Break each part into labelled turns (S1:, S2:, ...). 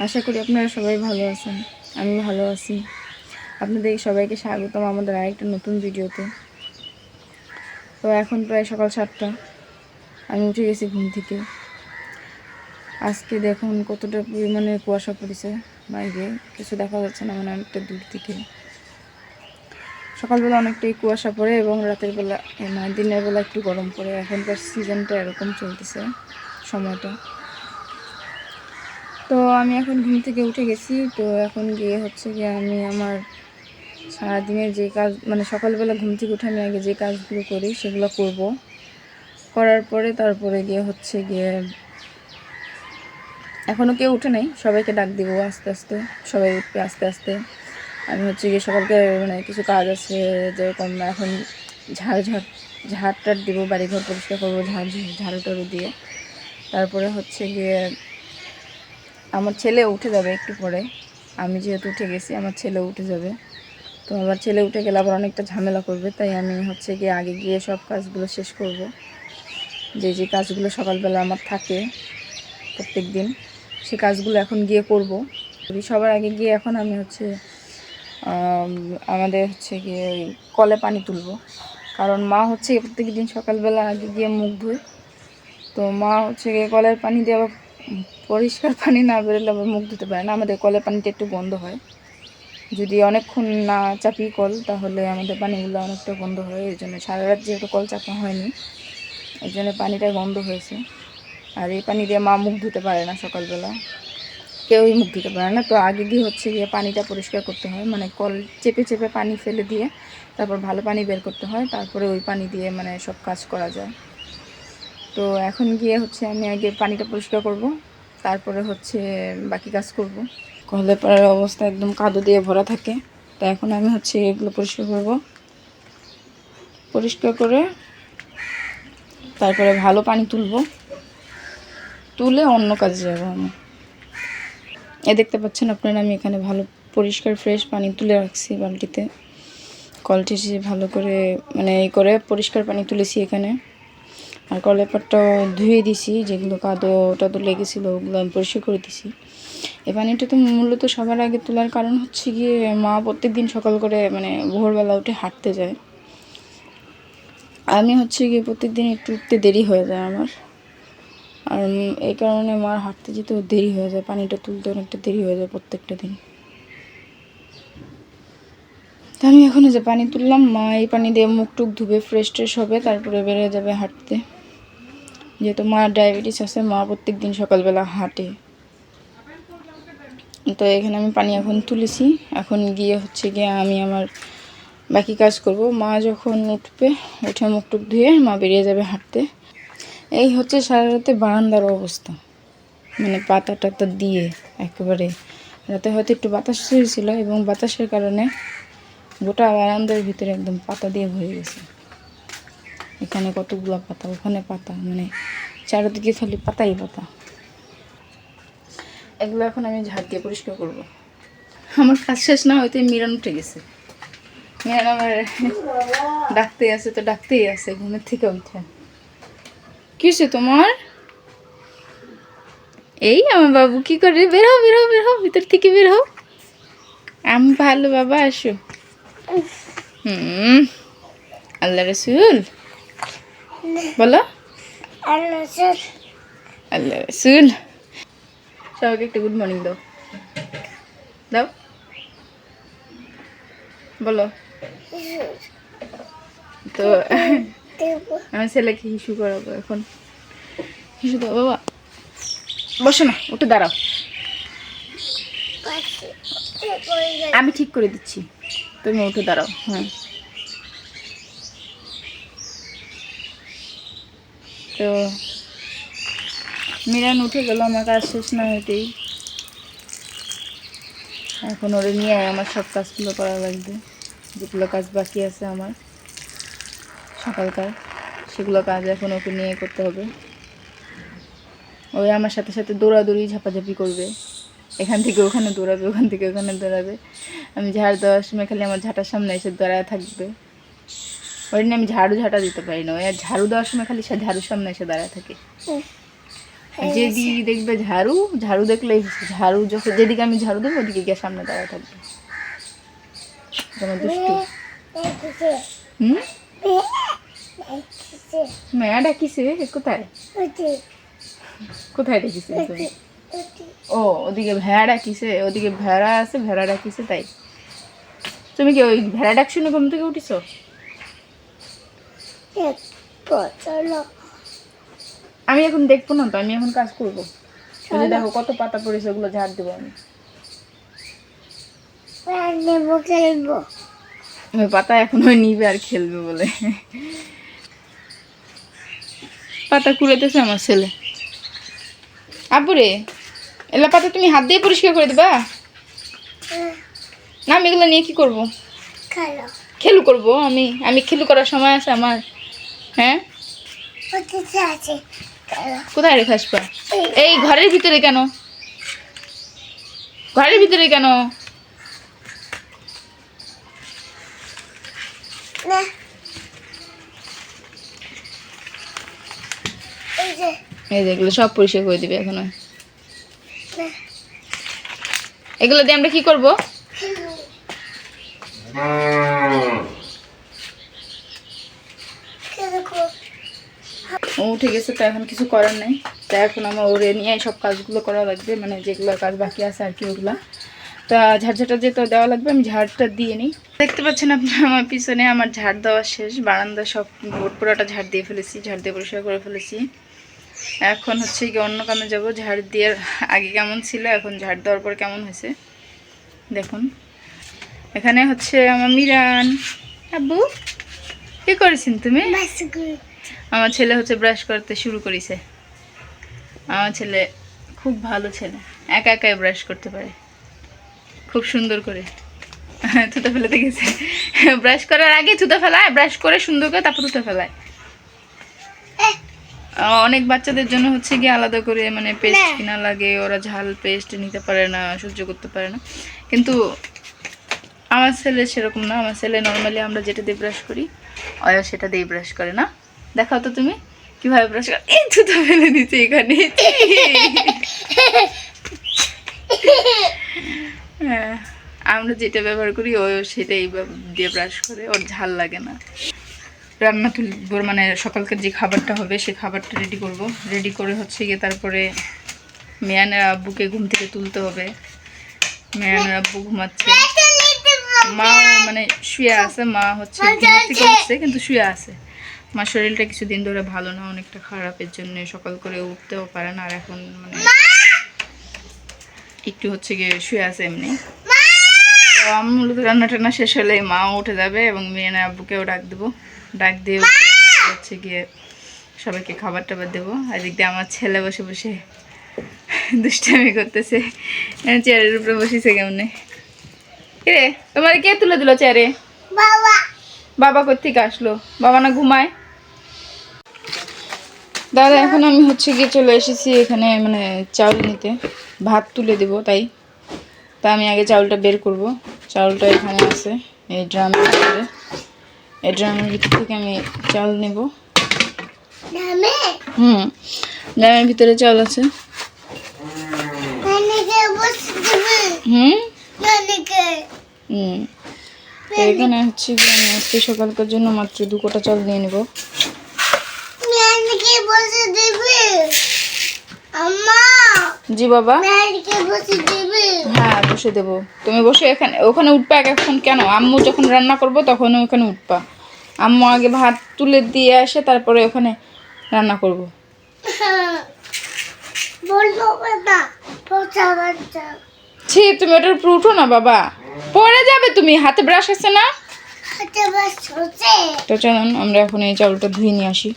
S1: আশা করি আপনারা সবাই ভালো আছেন। আমি ভালো আছি। আপনাদের সবাইকে স্বাগতম আমাদের আরেকটা নতুন ভিডিওতে। তো এখন প্রায় সকাল 7টা, আমি উঠে গেছি ঘুম থেকে। আজকে দেখুন কতটা পরিমাণে কুয়াশা পড়েছে, বাইরে কিছু দেখা যাচ্ছে না, মানে অনেকটা দূর থেকে। সকালবেলা অনেকটাই কুয়াশা পড়ে এবং রাতের বেলা মানে দিনের বেলা একটু গরম পড়ে। এখনকার সিজনটা এরকম চলতেছে, সময়টা। তো আমি এখন ঘুম থেকে উঠে গেছি। তো এখন গিয়ে হচ্ছে গিয়ে আমি আমার সারাদিনের যে কাজ, মানে সকালবেলা ঘুম থেকে উঠে আমি আগে যে কাজগুলো করি সেগুলো করব। করার পরে তারপরে গিয়ে হচ্ছে গিয়ে, এখনও কেউ উঠে নাই, সবাইকে ডাক দিব আস্তে আস্তে, সবাই উঠবে আস্তে আস্তে। আমি হচ্ছে গিয়ে সকালকে মানে কিছু কাজ আছে, যেরকম এখন ঝাড় টাড় দিব, বাড়িঘর পরিষ্কার করবো ঝাড়ু টাড়ু দিয়ে। তারপরে হচ্ছে গিয়ে আমার ছেলে উঠে যাবে একটু পরে। আমি যেহেতু উঠে গেছি, আমার ছেলে উঠে যাবে। তো আমার ছেলে উঠে গেলে আবার অনেকটা ঝামেলা করবে, তাই আমি হচ্ছে গিয়ে আগে গিয়ে সব কাজগুলো শেষ করব। যে কাজগুলো সকালবেলা আমার থাকে প্রত্যেক দিন, সে কাজগুলো এখন গিয়ে করব। সবার আগে গিয়ে এখন আমি হচ্ছে আমাদের হচ্ছে গিয়ে কলে পানি তুলব। কারণ মা হচ্ছে প্রত্যেক দিন সকালবেলা আগে গিয়ে মুখ ধুয়। তো মা হচ্ছে গিয়ে কলের পানি দিয়ে আবার পরিষ্কার পানি না বেরোলে আবার মুখ ধুতে পারে না। আমাদের কলের পানিটা একটু বন্ধ হয়, যদি অনেকক্ষণ না চাপি কল তাহলে আমাদের পানিগুলো অনেকটা বন্ধ হয়। এই জন্য সারা রাত যেহেতু কল চাপা হয়নি, এই জন্য পানিটা বন্ধ হয়েছে। আর এই পানি দিয়ে মা মুখ ধুতে পারে না, সকালবেলা কেউই মুখ ধুতে পারে না। তো আগে গিয়ে হচ্ছে গিয়ে পানিটা পরিষ্কার করতে হয়, মানে কল চেপে চেপে পানি ফেলে দিয়ে তারপর ভালো পানি বের করতে হয়, তারপরে ওই পানি দিয়ে মানে সব কাজ করা যায়। তো এখন গিয়ে হচ্ছে আমি আগে পানিটা পরিষ্কার করব, তারপরে হচ্ছে বাকি কাজ করব। কলের পাড়ের অবস্থা একদম কাদো দিয়ে ভরা থাকে। তো এখন আমি হচ্ছে এগুলো পরিষ্কার করব, পরিষ্কার করে তারপরে ভালো পানি তুলে অন্য কাজে যাব আমি। দেখতে পাচ্ছেন আপনারা, আমি এখানে ভালো পরিষ্কার ফ্রেশ পানি তুলে রাখছি বালতিতে। কলটি ভালো করে মানে এই করে পরিষ্কার পানি তুলেছি এখানে। আর কলের পাড়টাও ধুয়ে দিছি, যেগুলো কাদো টাদো লেগেছিলো ওগুলো আমি পরিষ্কার করে দিছি। এই পানিটা তো মূলত সবার আগে তোলার কারণ হচ্ছে গিয়ে মা প্রত্যেক দিন সকাল করে মানে ভোরবেলা উঠে হাঁটতে যায়। আমি হচ্ছে গিয়ে প্রত্যেক দিন একটু উঠতে দেরি হয়ে যায় আমার, আর এই কারণে মার হাঁটতে যেতেও দেরি হয়ে যায়, পানিটা তুলতে অনেকটা দেরি হয়ে যায় প্রত্যেকটা দিন। তো আমি এখন যে পানি তুললাম, মা এই পানি দিয়ে মুখ টুক ধুবে, ফ্রেশ ট্রেশ হবে, তারপরে বেরিয়ে যাবে হাঁটতে। যেহেতু মার ডায়াবেটিস আছে, মা প্রত্যেক দিন সকালবেলা হাঁটে। তো এখানে আমি পানি এখন তুলেছি, এখন গিয়ে হচ্ছে গিয়ে আমি আমার বাকি কাজ করব। মা যখন উঠবে, উঠে মুখ টুক ধুয়ে মা বেরিয়ে যাবে হাঁটতে। এই হচ্ছে সারা রাতে বারান্দার অবস্থা, মানে পাতা টাতা দিয়ে একেবারে। রাতে হয়তো একটু বাতাস ছিল এবং বাতাসের কারণে গোটা বারান্দার ভিতরে একদম পাতা দিয়ে ভরে গেছে। এখানে কতগুলো পাতা, ওখানে পাতা, মানে চারিদিকে খালি পাতাই পাতা। এগুলো এখন আমি ঝাড় দিয়ে পরিষ্কার করব। আমার কাজ শেষ না হয়তো মিরান উঠে গেছে। মিরান আমার ডাকতেই আছে, তো ডাকতেই আছে ঘুমের থেকে উঠে। কি হয়েছে তোমার? এই আমার বাবু কি করে, বের হও বের হও বের হও, ভিতর থেকে বের হও। আমি ভালো বাবা, আসো। আল্লাহ রসুল বলো, আল্লাহ রসুল। সবাইকে একটা গুড মর্নিং দাও, দাও বলো। তো আমার ছেলেকে হিসু করাবো এখন। হিসু দাও বাবা, বসো না, উঠে দাঁড়াও, আমি ঠিক করে দিচ্ছি, তুমি উঠে দাঁড়াও। হ্যাঁ, তো মিরান উঠে গেল, আমার কাজ শেষ না হইতেই। এখন ওরে নিয়ে আমার সব কাজগুলো করা লাগবে, যেগুলো কাজ বাকি আছে আমার সকালকার, সেগুলো কাজ এখন ওকে নিয়ে করতে হবে। ওই আমার সাথে সাথে দৌড়াদৌড়ি ঝাপাঝাপি করবে, এখান থেকে ওখানে দৌড়াবে, ওখান থেকে ওখানে দৌড়াবে। আমি ঝাড় দেওয়ার সময় খালি আমার ঝাঁটার সামনে এসে দাঁড়ায় থাকবে। ওই নিয়ে আমি ঝাড়ু ঝাঁটা দিতে পারি না, ওই আর ঝাড়ু দেওয়ার সময় খালি সে ঝাড়ুর সামনে এসে দাঁড়ায় থাকে। যেদিকে দেখবে ঝাড়ু, ঝাড়ু দেখলে ঝাড়ু যখন যেদিকে আমি ঝাড়ু দেবো ওদিকে গিয়ে সামনে দাঁড়া থাকবে। তোমার দুষ্টু। হুম, মেয়া ডাকিছে কোথায়? কোথায় ডাকিছে তুমি? ও ওদিকে ভেড়া ডাকিছে, ওদিকে ভেড়া আছে, ভেড়া ডাকিছে তাই। তুমি কি ওই ভেড়া ডাক শুনে ঘুম থেকে উঠিছো? আমি এখন দেখবো না তো, আমি এখন কাজ করবো। দেখো কত পাতা পড়েছে, ওগুলো ঝাড় দেবো আমি। ওই পাতা এখন ওই নিবে আর খেলবে বলে। পাতা কুড়াইতেছে আমার ছেলে। আব্বুরে এলা পাতা তুমি হাত দিয়ে পরিষ্কার করে দেবা না? আমি এগুলো নিয়ে কি করবো? খেলু করবো আমি? আমি খেলু করার সময় আছে আমার? হ্যাঁ, কোথায় রেখে আসবা? এই ঘরের ভিতরে কেন? ঘরের ভিতরে কেন? এই যে এগুলো সব পরিষ্কার করে দিবে এখন। এগুলো দিয়ে আমরা কি করব? ও উঠে গেছে তো এখন কিছু করার নেই। তা এখন আমার ওরে নিয়ে সব কাজগুলো করা লাগবে, মানে যেগুলো কাজ বাকি আছে আর কি ওগুলা। তা ঝাড়ঝাটা যেতে দেওয়া লাগবে, আমি ঝাড়টা দিয়ে নিই। দেখতে পাচ্ছেন আপনারা আমার পিছনে আমার ঝাড় দেওয়া শেষ। বারান্দা সব বোর্ড পুরাটা ঝাড় দিয়ে ফেলেছি, ঝাড় দিয়ে পরিষ্কার করে ফেলেছি। এখন হচ্ছে কি অন্য কামে যাব। ঝাড় দেওয়ার আগে কেমন ছিল, এখন ঝাড় দেওয়ার পর কেমন হয়েছে দেখুন। এখানে হচ্ছে আমার মিরান। আব্বু কি করেছেন তুমি? আমার ছেলে হচ্ছে ব্রাশ করতে শুরু করেছে। আমার ছেলে খুব ভালো ছেলে, একা একাই ব্রাশ করতে পারে খুব সুন্দর করে। থুতা ফেলে দেখেছে, ব্রাশ করার আগে থুতা ফেলায়, ব্রাশ করে সুন্দর করে তারপর থুতা ফেলায়। অনেক বাচ্চাদের জন্য হচ্ছে গিয়ে আলাদা করে মানে পেস্ট কিনা লাগে, ওরা ঝাল পেস্ট নিতে পারে না, সহ্য করতে পারে না। কিন্তু আমার ছেলে সেরকম না। আমার ছেলে নর্মালি আমরা যেটা দিয়ে ব্রাশ করি ওরা সেটা দিয়ে ব্রাশ করে না। দেখাও তো তুমি কিভাবে ব্রাশ করে। এই থুতা ফেলে দিচ্ছে এখানে। হ্যাঁ, আমরা যেটা ব্যবহার করি ও সেটাই দিয়ে ব্রাশ করে, ওর ঝাল লাগে না। রান্না তুলব, মানে সকালকে যে খাবারটা হবে সেই খাবারটা রেডি করব। রেডি করে হচ্ছে গিয়ে তারপরে মেয়ানের আব্বুকে ঘুম থেকে তুলতে হবে। মেয়ানের আব্বু ঘুমাচ্ছে, মা মানে শুয়ে আছে। মা হচ্ছে ঘুমাচ্ছে কিন্তু শুয়ে আছে। মার শরীরটা কিছুদিন ধরে ভালো না, অনেকটা খারাপের জন্য সকাল করে উঠতেও পারে না। আর এখন মানে একটু হচ্ছে গিয়ে শুয়ে আছে এমনি। তো আমি মূলত রান্না টান্না শেষ হলে মাও উঠে যাবে এবং মেয়ের আব্বুকেও ডাক দেবো। ডাক দিয়ে হচ্ছে গিয়ে সবাইকে খাবার টাবার দেবো। আর এদিক দিয়ে আমার ছেলে বসে বসে দুষ্টামি করতেছে, চেয়ারের উপরে বসেছে কেমনে। রে তোমার কে তুলে দিল চেয়ারে? বাবা। বাবা কোত্থেকে আসলো? বাবা না ঘুমায়? দাদা এখন আমি হচ্ছে গিয়ে চলে এসেছি এখানে মানে চাউল নিতে, ভাত তুলে দেবো তাই। তা আমি আগে চাউলটা বের করব। চাউলটা এখানে আছে এই ড্রামের ভিতরে। এই ড্রামের ভিতর থেকে আমি চাউল নেব। ড্রামের ভিতরে চাউল আছে। তো এখানে হচ্ছে কি আমি আজকে সকালকার জন্য মাত্র 2 কোটা চাউল নিয়ে নেব। জি বাবা। হ্যাঁ বসে দেবো, তুমি বসে এখানে ওখানে উঠবা এখন। কেন? আম্মু যখন রান্না করবো তখন ওখানে উঠবা। আম্মু আগে ভাত তুলে দিয়ে আসে তারপরে ওখানে রান্না করবো। ছি, তুমি ওটার উপর উঠো না বাবা, পড়ে যাবে তুমি। হাতে ব্রাশ আছে না? তো চলুন আমরা এখন এই চাউলটা ধুয়ে নিয়ে আসি।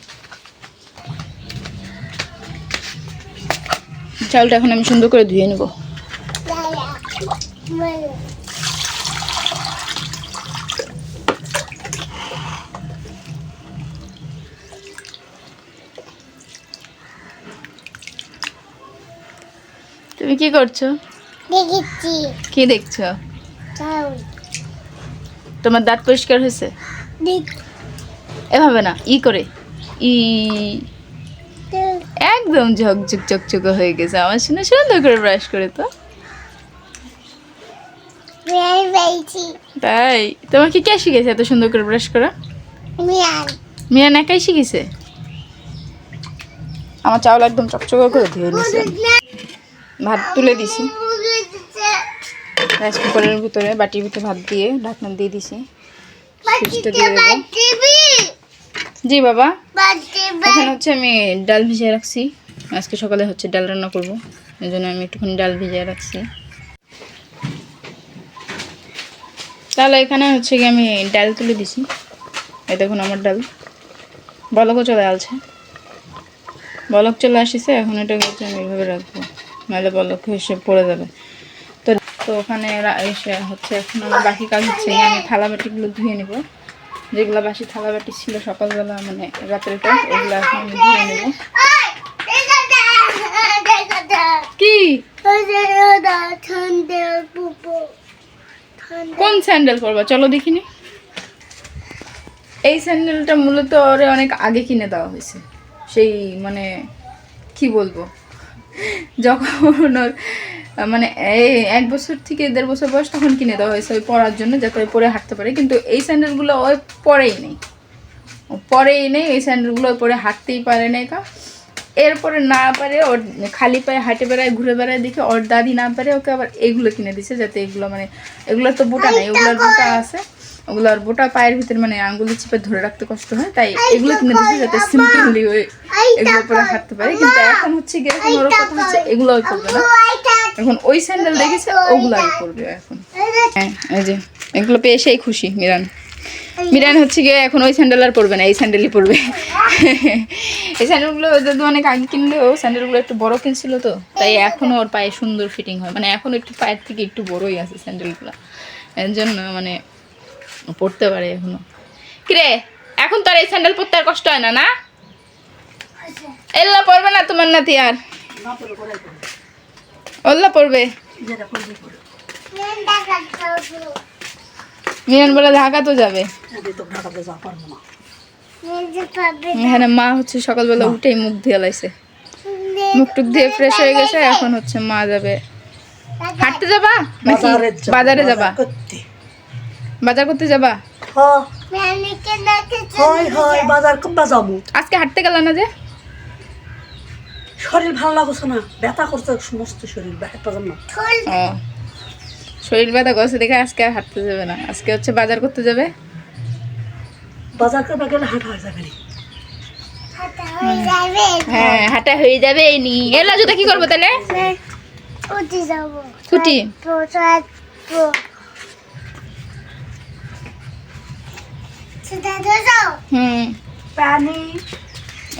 S1: চাউলটা এখন আমি সুন্দর করে ধুয়ে নেব। তুমি কি করছো? কি দেখছো? তোমার দাঁত পরিষ্কার হয়েছে? এভাবে না, ই করে ই একদম ঝকঝক চকচকে হয়ে গেছে আমার শুনে, সুন্দর করে ব্রাশ করে তো। তাই তোমাকে কে শিখেছে এত সুন্দর করে ব্রাশ করা? মিরান একাই শিখেছে। আমার চাউল একদম চকচকে করে ধুয়ে নিয়েছে। ভাত তুলে দিছি রাইস কুকারের ভিতরে, বাটির ভিতরে ভাত দিয়ে ঢাকনা দিয়ে দিছি। সুইচটা দিয়ে দেবো। জি বাবা, এখানে হচ্ছে আমি ডাল ভিজিয়ে রাখছি। আজকে সকালে হচ্ছে ডাল রান্না করবো, এই জন্য আমি একটুখানি ডাল ভিজিয়ে রাখছি। তাহলে এখানে হচ্ছে কি আমি ডাল তুলে দিছি। এই দেখুন আমার ডাল বলকও চলে আসছে, বলক চলে আসছে। এখন এটাকে হচ্ছে আমি এইভাবে রাখবো, নাহলে বলক এসে পড়ে যাবে। তো তো ওখানে এসে হচ্ছে এখন আমার বাকি কাজ হচ্ছে আমি থালা বাটিগুলো ধুয়ে নেব, যেগুলো বাসি থালা বাটি ছিল সকালবেলা মানে রাতের পর, ওগুলো এখন আমি ধুয়ে নেব। কি কোন স্যান্ডেল পরবা? চলো দেখিনি। এই স্যান্ডেলটা মূলত ওরে অনেক আগে কিনে দেওয়া হয়েছে, সেই মানে কি বলবো, যখন ওর মানে এই 1 বছর থেকে 1.5 বছর বয়স তখন কিনে দেওয়া হয়েছে ওই পরার জন্য, যাতে ওই পরে হাঁটতে পারে। কিন্তু এই স্যান্ডেলগুলো ওই পরেই নেই, এই স্যান্ডেলগুলো ওই পরে হাঁটতেই পারে না। এরপরে না পারে ওর খালি পায়ে হাঁটে বেড়ায়, ঘুরে বেড়ায়, দেখে ওর দাদি না পারে ওকে আবার এইগুলো কিনে দিছে, যাতে এগুলো মানে এগুলোর তো বোটা নাই, ওগুলোর বোটা আছে, ওগুলোর বোটা পায়ের ভিতরে মানে আঙ্গুলি চিপে ধরে রাখতে কষ্ট হয়, তাই এগুলো কিনে দিছে যাতে সিম্পলি ওই এগুলো পরে হাঁটতে পারে। কিন্তু এখন হচ্ছে গিয়ে এখন ওর কথা হচ্ছে এগুলোই করবে না, এখন ওই স্যান্ডেল দেখেছে ওগুলাই করবে এখন। হ্যাঁ এই যে এগুলো পেয়ে সেই খুশি মিরান হচ্ছে গিয়ে এখন ওই স্যান্ডেল আর পরবে না, এই স্যান্ডেলই পরবে। এই স্যান্ডেলগুলো যদি অনেক আগে কিনলেও স্যান্ডেলগুলো একটু বড় কিনছিল তো, তাই এখনও ওর পায়ে সুন্দর ফিটিং হয়, মানে এখন একটু পায়ের থেকে একটু বড়ই আছে স্যান্ডেলগুলো, এর জন্য মানে পরতে পারে এখনো। কিরে এখন তোর এই স্যান্ডেল পরতে আর কষ্ট হয় না? না এল্লা পরবে না তোমার নাতি, আর ওল্লা পরবে। মিরান বলে ঢাকা তো যাবে, এখানে মা হচ্ছে সকালবেলা উঠেই মুখ ধুয়ে লাইছে, মুখ টুক দিয়ে ফ্রেশ হয়ে গেছে। এখন হচ্ছে মা যাবে হাঁটতে, যাবা নাকি বাজারে যাবা? বাজার করতে যাবা? আজকে হাঁটতে গেল না যে?
S2: শরীর ভালো লাগছে না, ব্যথা করছে সমস্ত শরীর,
S1: শরীর ব্যথা করছে দেখে আজকে আর হাঁটতে যাবে না, আজকে হচ্ছে বাজার করতে যাবে।
S2: বাজার করতে গেলে হাঁটা হয়ে যাবে,
S1: হ্যাঁ হাঁটা হয়ে যাবে। নি এলা জুতা কি করবো তাহলে? ছুটি
S2: পানি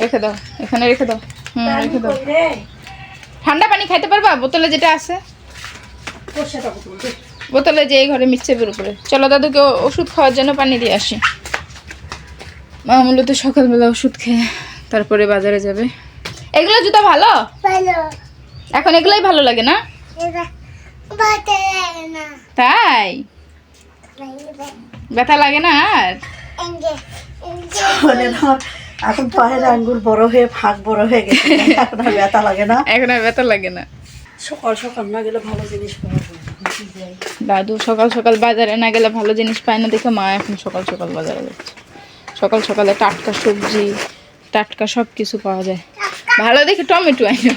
S1: রেখে দাও, এখানে রেখে দাও। রেখে দাও। ঠান্ডা পানি খাইতে পারবা? বোতলে যেটা আছে, বোতলে যে এই ঘরে মিক্সের উপরে। চলো দাদুকে ওষুধ খাওয়ার জন্য পানি দিয়ে আসি। মা মূলত সকালবেলা ওষুধ খেয়ে তারপরে বাজারে যাবে। এগুলো জুতা ভালো, এখন এগুলাই ভালো লাগে না? তাই ব্যথা লাগে না আর?
S2: এখন পায়ের আঙ্গুল বড় হয়ে ফাঁক বড় হয়ে গেছে, এখন আর ব্যথা লাগে না,
S1: এখন আর ব্যথা লাগে না।
S2: সকাল সকাল না গেলে ভালো জিনিস পাওয়া যায়।
S1: দাদু সকাল সকাল বাজারে না গেলে ভালো জিনিস পায় না দেখে মা এখন সকাল সকাল বাজারে যাচ্ছে। সকাল সকালে টাটকা সবজি, টাটকা সব কিছু পাওয়া যায়। ভালো দেখে টমেটো আইনো।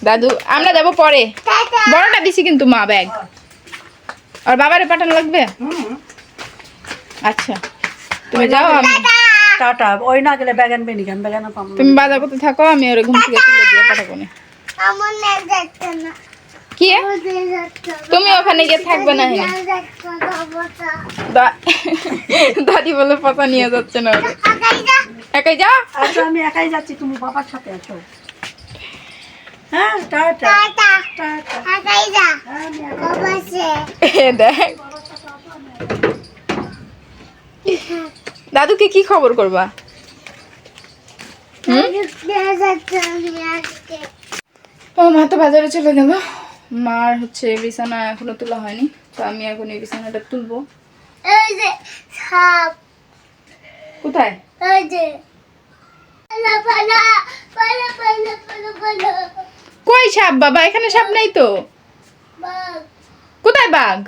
S1: দাদু আমরা যাবো পরে, বড়টা দিছি কিন্তু মা ব্যাগ। আর বাবারে পাঠানো লাগবে? আচ্ছা তুমি যাও, আমি
S2: টাটা। ওই না গেলে ব্যাগ আনবে নি, ব্যাগ আনা পাবো।
S1: তুমি বাজার করতে থাকো, আমি ওরে ঘুম থেকে তুলে দিয়ে পাঠাবো না। কি তুমি ওখানে গিয়ে থাকবে না? দাদি বলে পাতা নিয়ে যাচ্ছে না, একাই যা।
S2: আচ্ছা আমি একাই যাচ্ছি, তুমি বাবার সাথে আছো। হ্যাঁ টাটা
S1: দেখ দাদুকে কি খবর করবা? ও মা তো বাজারে চলে গেল। মার হচ্ছে বিছানা এখনো তোলা হয়নি, তো আমি এখন এই বিছানাটা তুলবো। কোথায়? কই সাপ বাবা? এখানে সাপ নাই তো। কোথায় বাঘ?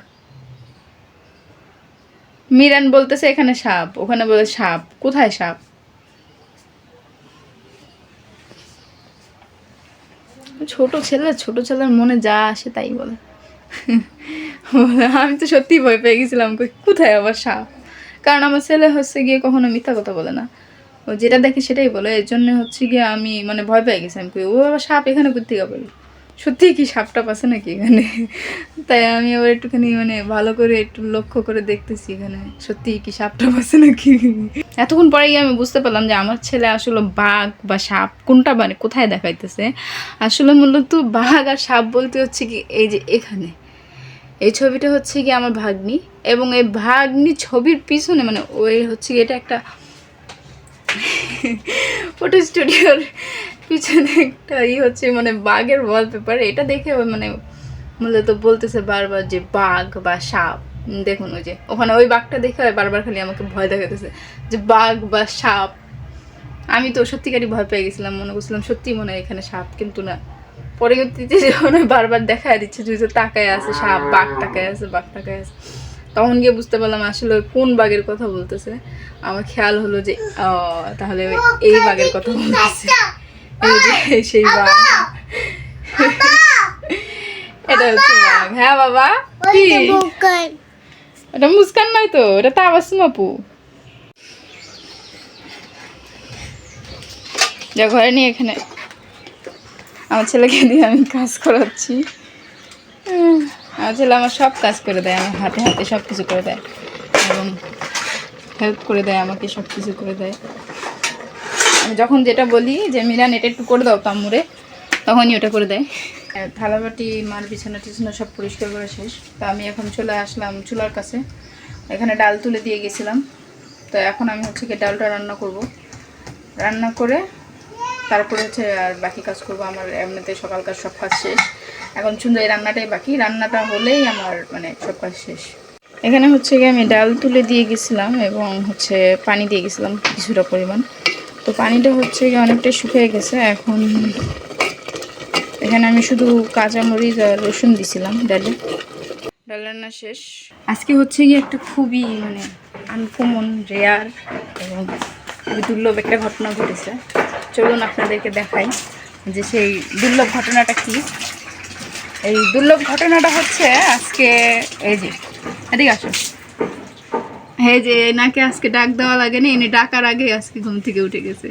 S1: মিরান বলতেছে এখানে সাপ, ওখানে বলে সাপ। কোথায় সাপ? ছোট ছেলের মনে যা আসে তাই বলে। আমি তো সত্যি ভয় পেয়ে গেছিলাম, কোথায় আবার সাপ। কারণ আমার ছেলে হচ্ছে গিয়ে কখনো মিথ্যা কথা বলে না, ও যেটা দেখে সেটাই বলে। এর জন্য হচ্ছে গিয়ে আমি মানে ভয় পেয়ে গেছি। আমি ও আবার সাপ এখানে করতে বলে, সত্যি কি সাপটা আছে নাকি এখানে? তাই আমি আবার একটুখানি মানে ভালো করে একটু লক্ষ্য করে দেখতেছি এখানে সত্যি কি সাপটা আছে নাকি। এতক্ষণ পরে গিয়ে আমি বুঝতে পারলাম যে আমার ছেলে আসলে বাঘ বা সাপ কোনটা মানে কোথায় দেখাইতেছে। আসলে মূলত বাঘ আর সাপ বলতে হচ্ছে কি এই যে এখানে এই ছবিটা হচ্ছে কি আমার ভাগ্নি, এবং এই ভাগ্নি ছবির পিছনে মানে ওই হচ্ছে কি এটা একটা ফটো স্টুডিওর পিছনে একটা হচ্ছে মানে বাঘের ওয়ালপেপার। এটা দেখে মানে মূলত বলতেছে বারবার যে বাঘ বা সাপ। দেখুন ওই যে ওখানে ওই বাঘটা দেখে বারবার খালি আমাকে ভয় দেখাতেছে যে বাঘ বা সাপ। আমি তো সত্যিকারই ভয় পেয়ে গেছিলাম, মনে করছিলাম সত্যি মনে হয় এখানে সাপ, কিন্তু না। পরবর্তীতে যখন বারবার দেখায় দিচ্ছে যে তাকায় আছে সাপ, বাঘ তাকায় আছে, বাঘ তাকায় আছে, তখন গিয়ে বুঝতে পারলাম আসলে কোন বাঘের কথা বলতেছে। আমার খেয়াল হলো যে তাহলে এই বাঘের কথা বলতেছে, এই যে সেই বাঘ। এটা হচ্ছে বাঘ। হ্যাঁ বাবা, কি এটা? মুস্কান নয় তো, এটা তাবাসসুম আপু। যা ঘরে নিয়ে এখানে আমার ছেলেকে দিয়ে আমি কাজ করাচ্ছি। আমার ছেলে আমার সব কাজ করে দেয়, আমার হাতে হাতে সব কিছু করে দেয় এবং হেল্প করে দেয় আমাকে, সব কিছু করে দেয়। আমি যখন যেটা বলি যে মিরান এটা একটু করে দাও তাম্মুরে, তখনই ওটা করে দেয়। থালাবাটি মার বিছানা টিছানা সব পরিষ্কার করা শেষ। তো আমি এখন চলে আসলাম চুলার কাছে। এখানে ডাল তুলে দিয়ে গেছিলাম, তো এখন আমি হচ্ছে কি ডালটা রান্না করব। রান্না করে তারপরে হচ্ছে আর বাকি কাজ করব। আমার এমনিতে সকালকার সব কাজ শেষ, এখন শুধু এই রান্নাটাই বাকি। রান্নাটা হলেই আমার মানে সব কাজ শেষ। এখানে হচ্ছে গিয়ে আমি ডাল তুলে দিয়ে গেছিলাম এবং হচ্ছে পানি দিয়ে গেছিলাম কিছুটা পরিমাণ। তো পানিটা হচ্ছে গিয়ে অনেকটাই শুকিয়ে গেছে। এখন এখানে আমি শুধু কাঁচামরিচ আর রসুন দিছিলাম ডালে। ডাল রান্না শেষ। আজকে হচ্ছে গিয়ে একটা খুবই মানে আনকমন, রেয়ার এবং খুবই দুর্লভ একটা ঘটনা ঘটেছে। চলুন আপনাদেরকে দেখাই যে সেই দুর্লভ ঘটনাটা কি। এই দুর্লভ ঘটনাটা হচ্ছে আজকে এই যে এদিকে আসো, এই যে নাকি আজকে ডাক দেওয়া লাগেনি, এনে ডাকার আগে আজকে ঘুম থেকে উঠে গেছে।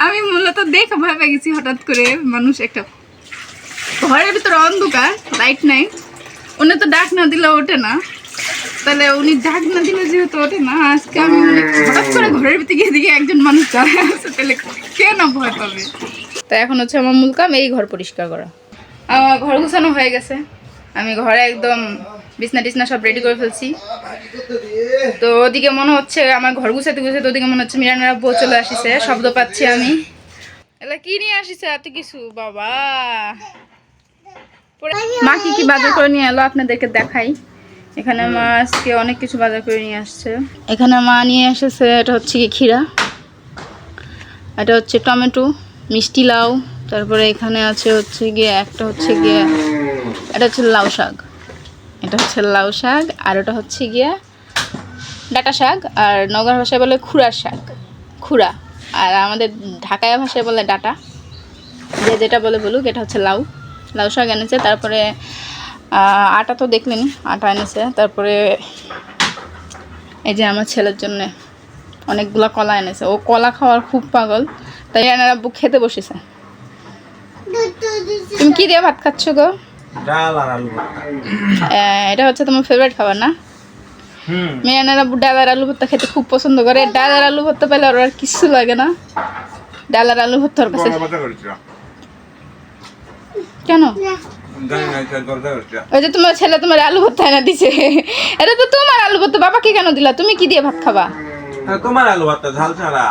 S1: আমি মূলত দেখে ভয় পেয়ে গেছি। হঠাৎ করে মানুষ একটা ঘরের ভিতরে অন্ধকার, লাইট নাই, উনি তো ডাক না দিলে ওঠে না, তাহলে উনি ডাক না দিলে যেহেতু ওঠে না, আজকে আমি হঠাৎ করে ঘরের ভিতরে গিয়ে দিকে একজন মানুষ দাঁড়ায় আছে, তাহলে কে না ভয় পাবে। তো এখন হচ্ছে আমার মূল কাম এই ঘর পরিষ্কার করা। আমার ঘর গুছানো হয়ে গেছে, আমি ঘরে একদম বিছনা টিছনা সব রেডি করে ফেলছি। তো ওদিকে মনে হচ্ছে আমার ঘর গুছাতে গুছাতে ওদিকে মনে হচ্ছে মিরানের বউ চলে আসিছে, শব্দ পাচ্ছি আমি। এলা কি নিয়ে আসিছে এত কিছু বাবা। মা কি কি বাজার করে নিয়ে এলো আপনাদেরকে দেখাই। এখানে মা আজকে অনেক কিছু বাজার করে নিয়ে আসছে। এখানে মা নিয়ে এসেছে, এটা হচ্ছে কি ক্ষীরা, এটা হচ্ছে টমেটো, মিষ্টি লাউ, তারপরে এখানে আছে হচ্ছে গিয়ে একটা হচ্ছে গিয়ে এটা হচ্ছে লাউ শাক, এটা হচ্ছে লাউ শাক, আর ওটা হচ্ছে গিয়ে ডাঁটা শাক, আর নগর ভাষায় বলে খুড়ার শাক, খুড়া, আর আমাদের ঢাকায় ভাষায় বলে ডাঁটা, যে যেটা বলে বলুক। এটা হচ্ছে লাউ, লাউ শাক এনেছে। তারপরে আটা তো দেখলেনি, আটা এনেছে। তারপরে এই যে আমার ছেলের জন্য অনেকগুলো কলা এনেছে, ও কলা খাওয়ার খুব পাগল, তাই এনারা খেতে বসেছে। তুমি কি দিয়ে ভাত খাচ্ছ গো?
S3: ডাল আর আলু ভর্তা।
S1: এটা হচ্ছে তোমার ফেভারিট খাবার না? মেয়েরা ডাল আর আলু ভর্তা খেতে খুব পছন্দ করে। ডাল আর আলু ভর্তা পেলে ওর আর কিছু লাগে না। ডাল আর আলু ভর্তার কাছে কেন? ওই যে তোমার ছেলে তোমার আলু ভর্তা এনে দিছে, এটা তো তোমার আলু ভর্তা, বাবাকে কেন দিলা? তুমি কি দিয়ে ভাত খাবা?
S3: তোমার আলু ভর্তা ঝাল ছাড়া।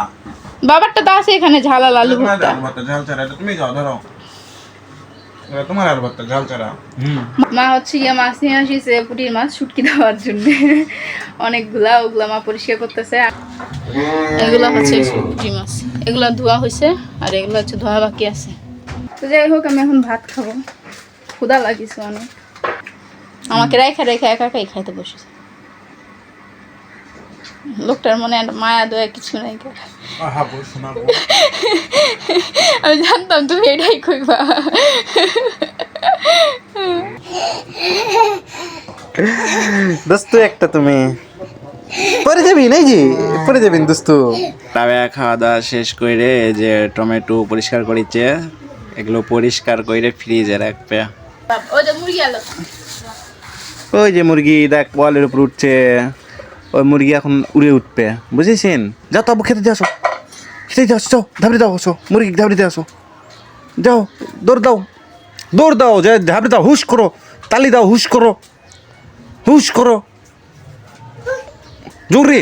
S1: বাবারটা তো আছে এখানে ঝাল আর আলু ভর্তা।
S3: ঝাল ছাড়া তুমি যাও ধরো, তোমার আলু ভর্তা ঝাল ছাড়া।
S1: মা হচ্ছে গিয়ে মাছ নিয়ে আসিছে, পুঁটির মাছ শুটকি দেওয়ার জন্য। অনেকগুলা, ওগুলা মা পরিষ্কার করতেছে। এগুলো হচ্ছে পুঁটি মাছ, এগুলো ধোয়া হয়েছে আর এগুলো হচ্ছে ধোয়া বাকি আছে। তো যাই হোক, আমি এখন ভাত খাবো, ক্ষুধা লাগিছে অনেক। আমাকে রেখা রেখা একা একাই খাইতে বসেছে। লোকটার মনে মায়া দয়া কিছু নাই।
S3: আহা বল শোনাবো
S1: আমি জানতাম তুমি এটাই কইবা।
S4: দোস্ত একটা তুমি পরে যাবি নাই যে পরে যাবেন দোস্ত। তবে খাওয়া দাওয়া শেষ করে যে টমেটো পরিষ্কার করেছে, এগুলো পরিষ্কার করে ফ্রিজে রাখবে।
S1: ওই যে মুরগি আলো,
S4: ওই যে মুরগি দেখ ওয়ালের উপর উঠছে, ওই মুরগি এখন উড়ে উঠবে, বুঝেছেন? যাও তো আবু খেতে দিয়ে আসো, খেতে দিয়ে আসো, যাও ধাবড়ে দাও, আসো মুরগি ধাবড়ে দিয়ে আসো, যাও দৌড় দাও, দৌড় দাও, যে ধাবড়ে দাও, হুশ করো, তালি দাও, হুশ করো, হুশ করো, জোরে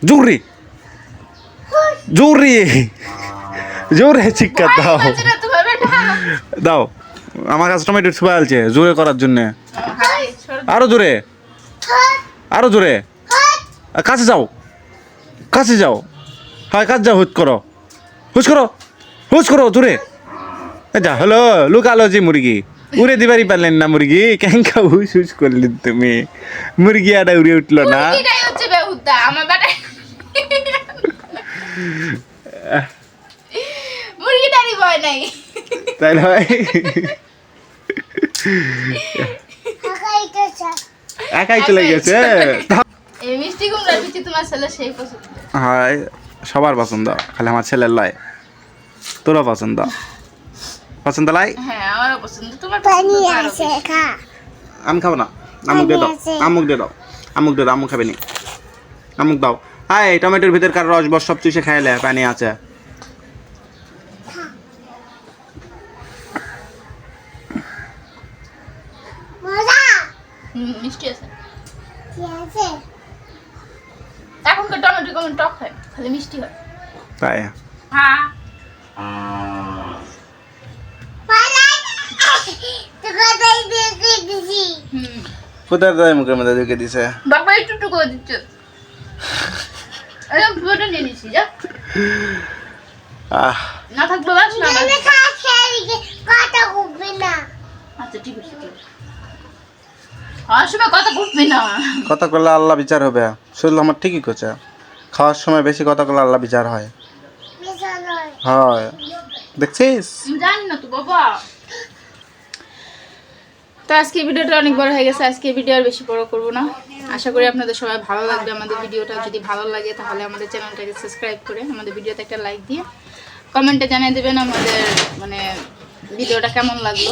S4: জোরে জোরে জোরে চিৎকার দাও, দাও। আমার কাছে টমেটো ছুপা আছে জোরে করার জন্যে, আরো জোরে, আরো জোরে, কাছে যাও, কাছে যাও, হ্যাঁ কাছে যাও, হুট করো, হুশ করো, হুশ করো জোরে। যা হলো, লুকালো যে মুরগি, উড়ে দিবারই পারলেন না মুরগি, ক্যাঙ্কা হুশ হুশ করলেন তুমি, মুরগি আটা উড়ে উঠলো না।
S1: মুরগিটাই হচ্ছে বেহুদা, আমার বাটায় মুরগিটারই ভয় নাই।
S4: তাই নয়, একাই চলে গেছে।
S1: এই মিষ্টি কুমড়ার পিঠে তোমার ছেলে সেই পছন্দ।
S4: হয় সবার পছন্দ, খালি আমার ছেলের লাই, তোরও পছন্দ, পছন্দ লাই।
S1: হ্যাঁ আমারও পছন্দ, তোমার পানি আছে খা।
S4: আমি খাবো না, আমুক দিয়ে দাও, আমুক দিয়ে দাও, আমুক দিয়ে দাও, আমুক খাবে নি, আমুক দাও। হাই টমেটোর ভিতর কার রস বস সব চুষে খাইলে, পানি আছে।
S1: মিষ্টি আছে। এখনকার টমেটো কেমন টক হয়, খালি মিষ্টি হয়।
S4: তাই
S1: হ্যাঁ
S4: কোথায় তাই মুখের মধ্যে ঢুকে দিছে।
S1: বাবা একটু টুকু করে দিচ্ছে, একদম পুরোটা নিয়ে নিচ্ছি যা,
S4: আহ
S1: না থাকবে বাস না। আচ্ছা ঠিক আছে, ঠিক আছে, খাওয়ার সময় কথা বলবি না।
S4: কথা করলে আল্লাহ বিচার হবে, শরীর আমার ঠিকই করছে, খাওয়ার সময় বেশি কথা করলে আল্লাহ বিচার হয়। হয় দেখছিস,
S1: জানি না তো বাবা। তো আজকে ভিডিওটা অনেক বড় হয়ে গেছে, আজকে ভিডিও আর বেশি বড় করব না। আশা করি আপনাদের সবাই ভালো লাগবে আমাদের ভিডিওটা। যদি ভালো লাগে তাহলে আমাদের চ্যানেলটাকে সাবস্ক্রাইব করে আমাদের ভিডিওতে একটা লাইক দিয়ে কমেন্টে জানিয়ে দেবেন আমাদের মানে ভিডিওটা কেমন লাগলো।